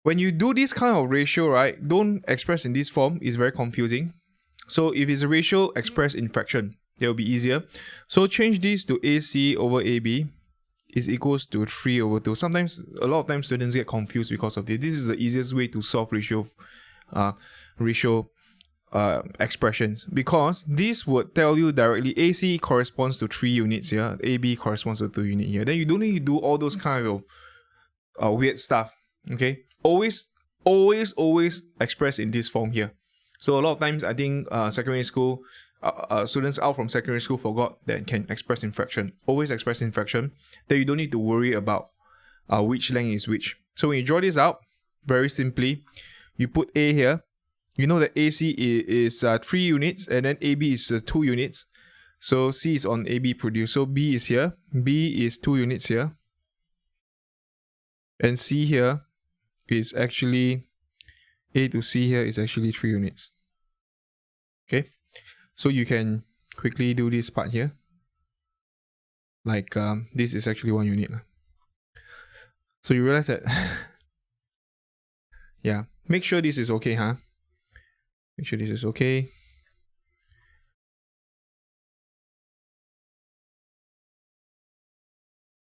When you do this kind of ratio, right, don't express in this form. It's very confusing. So if it's a ratio, express in fraction. That will be easier. So change this to AC over AB is equals to 3 over 2. Sometimes, a lot of times students get confused because of this. This is the easiest way to solve ratio expressions, because this would tell you directly AC corresponds to 3 units here, AB corresponds to 2 units here. Then you don't need to do all those kind of weird stuff. Okay, always express in this form here. So a lot of times I think secondary school students out from secondary school forgot that can express in fraction. Always express in fraction. Then you don't need to worry about which length is which. So when you draw this out, very simply, you put A here. You know that AC is 3 units and then AB is 2 units. So C is on AB produced. So B is here. B is 2 units here. And C here is actually, A to C here is actually 3 units. Okay. So you can quickly do this part here. Like this is actually 1 unit. So you realize that, yeah, make sure this is okay, huh? Make sure this is okay.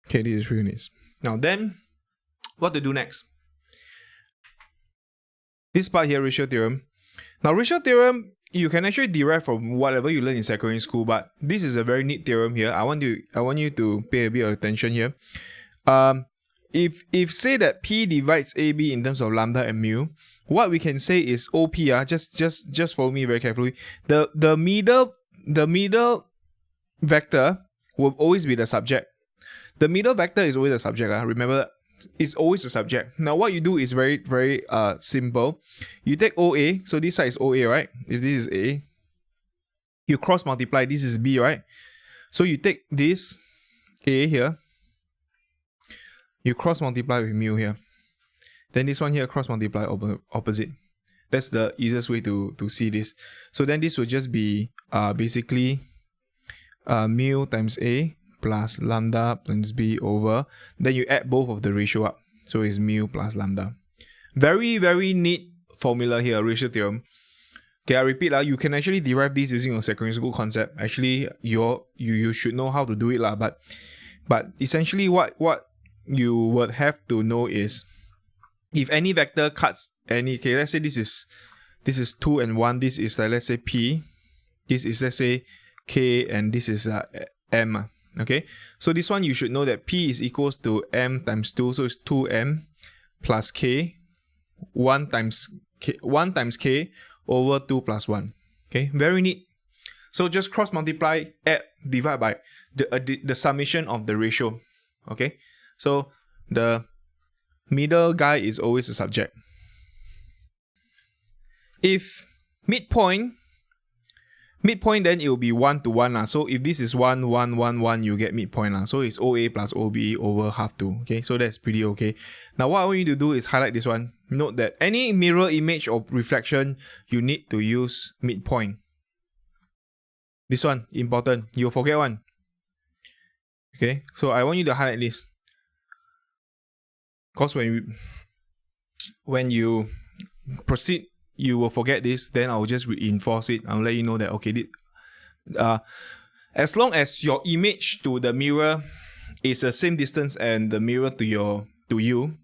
Okay, this is 3 units. Now then, what to do next? This part here, ratio theorem. Now ratio theorem, you can actually derive from whatever you learn in secondary school, but this is a very neat theorem here. I want you to pay a bit of attention here. If say that P divides AB in terms of lambda and mu, what we can say is OP, just follow me very carefully. The middle vector will always be the subject. The middle vector is always the subject. Remember that? It's always the subject. Now what you do is very simple. You take OA, so this side is OA, right? If this is A, you cross multiply, this is B, right? So you take this A here, you cross multiply with mu here. Then this one here cross multiply opposite. That's the easiest way to see this. So then this will just be basically mu times A plus lambda times B over, then you add both of the ratio up. So it's mu plus lambda. Very, very neat formula here, ratio theorem. Okay, I repeat, you can actually derive this using your secondary school concept. Actually, you should know how to do it, but essentially what you would have to know is, if any vector cuts any, okay, let's say this is 2 and 1, this is let's say P, this is let's say K, and this is M. Okay, so this one you should know that P is equals to M times 2, so it's 2M plus K, 1 times K over 2 plus 1. Okay, very neat. So just cross multiply, add, divide by the summation of the ratio. Okay, so the middle guy is always the subject. If midpoint, then it will be 1 to 1. So if this is 1, 1, 1, 1, you get midpoint. So it's OA plus OB over half 2. Okay, so that's pretty okay. Now what I want you to do is highlight this one. Note that any mirror image or reflection, you need to use midpoint. This one, important. You'll forget one. Okay, so I want you to highlight this. Because when you proceed, you will forget this, then I'll just reinforce it. I'll let you know that, okay, as long as your image to the mirror is the same distance and the mirror to you,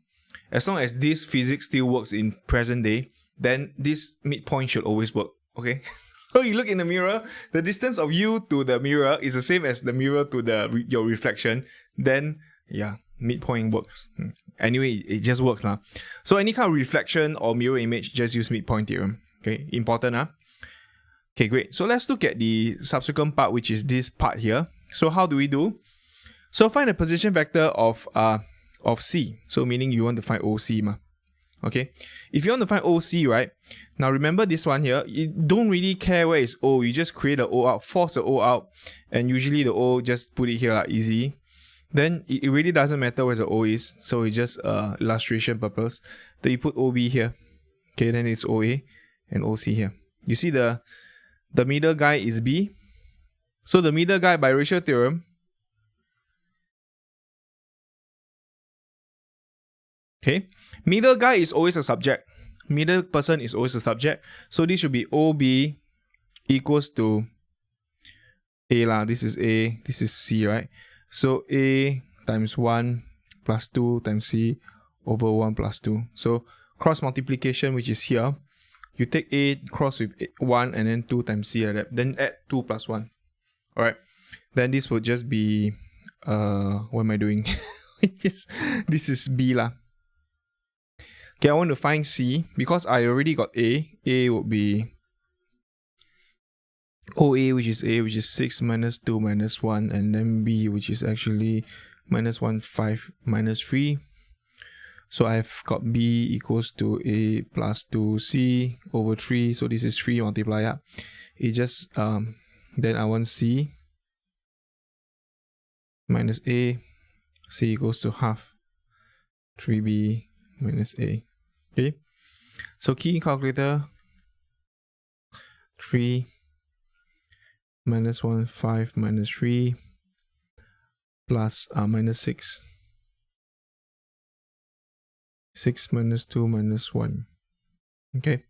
as long as this physics still works in present day, then this midpoint should always work. Okay, so you look in the mirror, the distance of you to the mirror is the same as the mirror to your reflection, then yeah, midpoint works. Anyway, it just works. So any kind of reflection or mirror image, just use midpoint theorem. Okay, important. Okay, great. So let's look at the subsequent part, which is this part here. So how do we do? So find the position vector of C. So meaning you want to find OC. Okay, if you want to find OC, right? Now remember this one here, you don't really care where is O. You just create the O out, force the O out, and usually the O, just put it here, easy. Then it really doesn't matter where the O is, so it's just illustration purpose. Then you put OB here. Okay, then it's OA and OC here. You see the middle guy is B. So the middle guy by ratio theorem Okay, middle guy is always a subject. Middle person is always a subject. So this should be OB equals to A lah. This is A, this is C, right? So A times 1 plus 2 times C over 1 plus 2. So cross multiplication, which is here, you take A cross with 1 and then 2 times C like that. Then add 2 plus 1. Alright. Then this will just be what am I doing? This is B lah. Okay, I want to find C because I already got A. A would be OA, which is 6 minus 2 minus 1, and then B, which is actually minus 1, 5 minus 3. So I've got B equals to A plus 2C over 3. So this is 3 multiply up. It just, then I want C minus A. C equals to half 3B minus A. Okay. So key in calculator, 3 minus 1, 5 minus 3 plus minus 6. 6 minus 2 minus 1. Okay.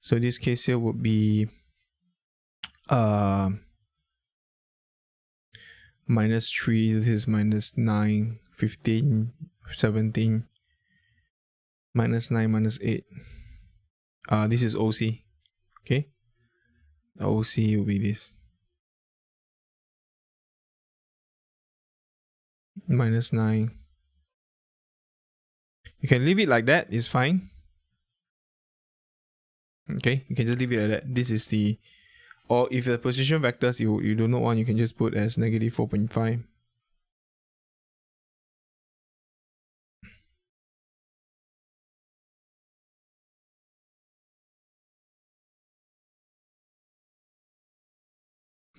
So this case here would be minus 3. This is minus 9, 15, 17. Minus 9 minus 8. This is OC. Okay. The OC will be this. Minus 9. You can leave it like that, it's fine. Okay, you can just leave it like that. This is the, or if the position vectors you do not want, you can just put as negative 4.5.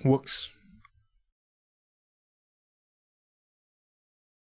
Works.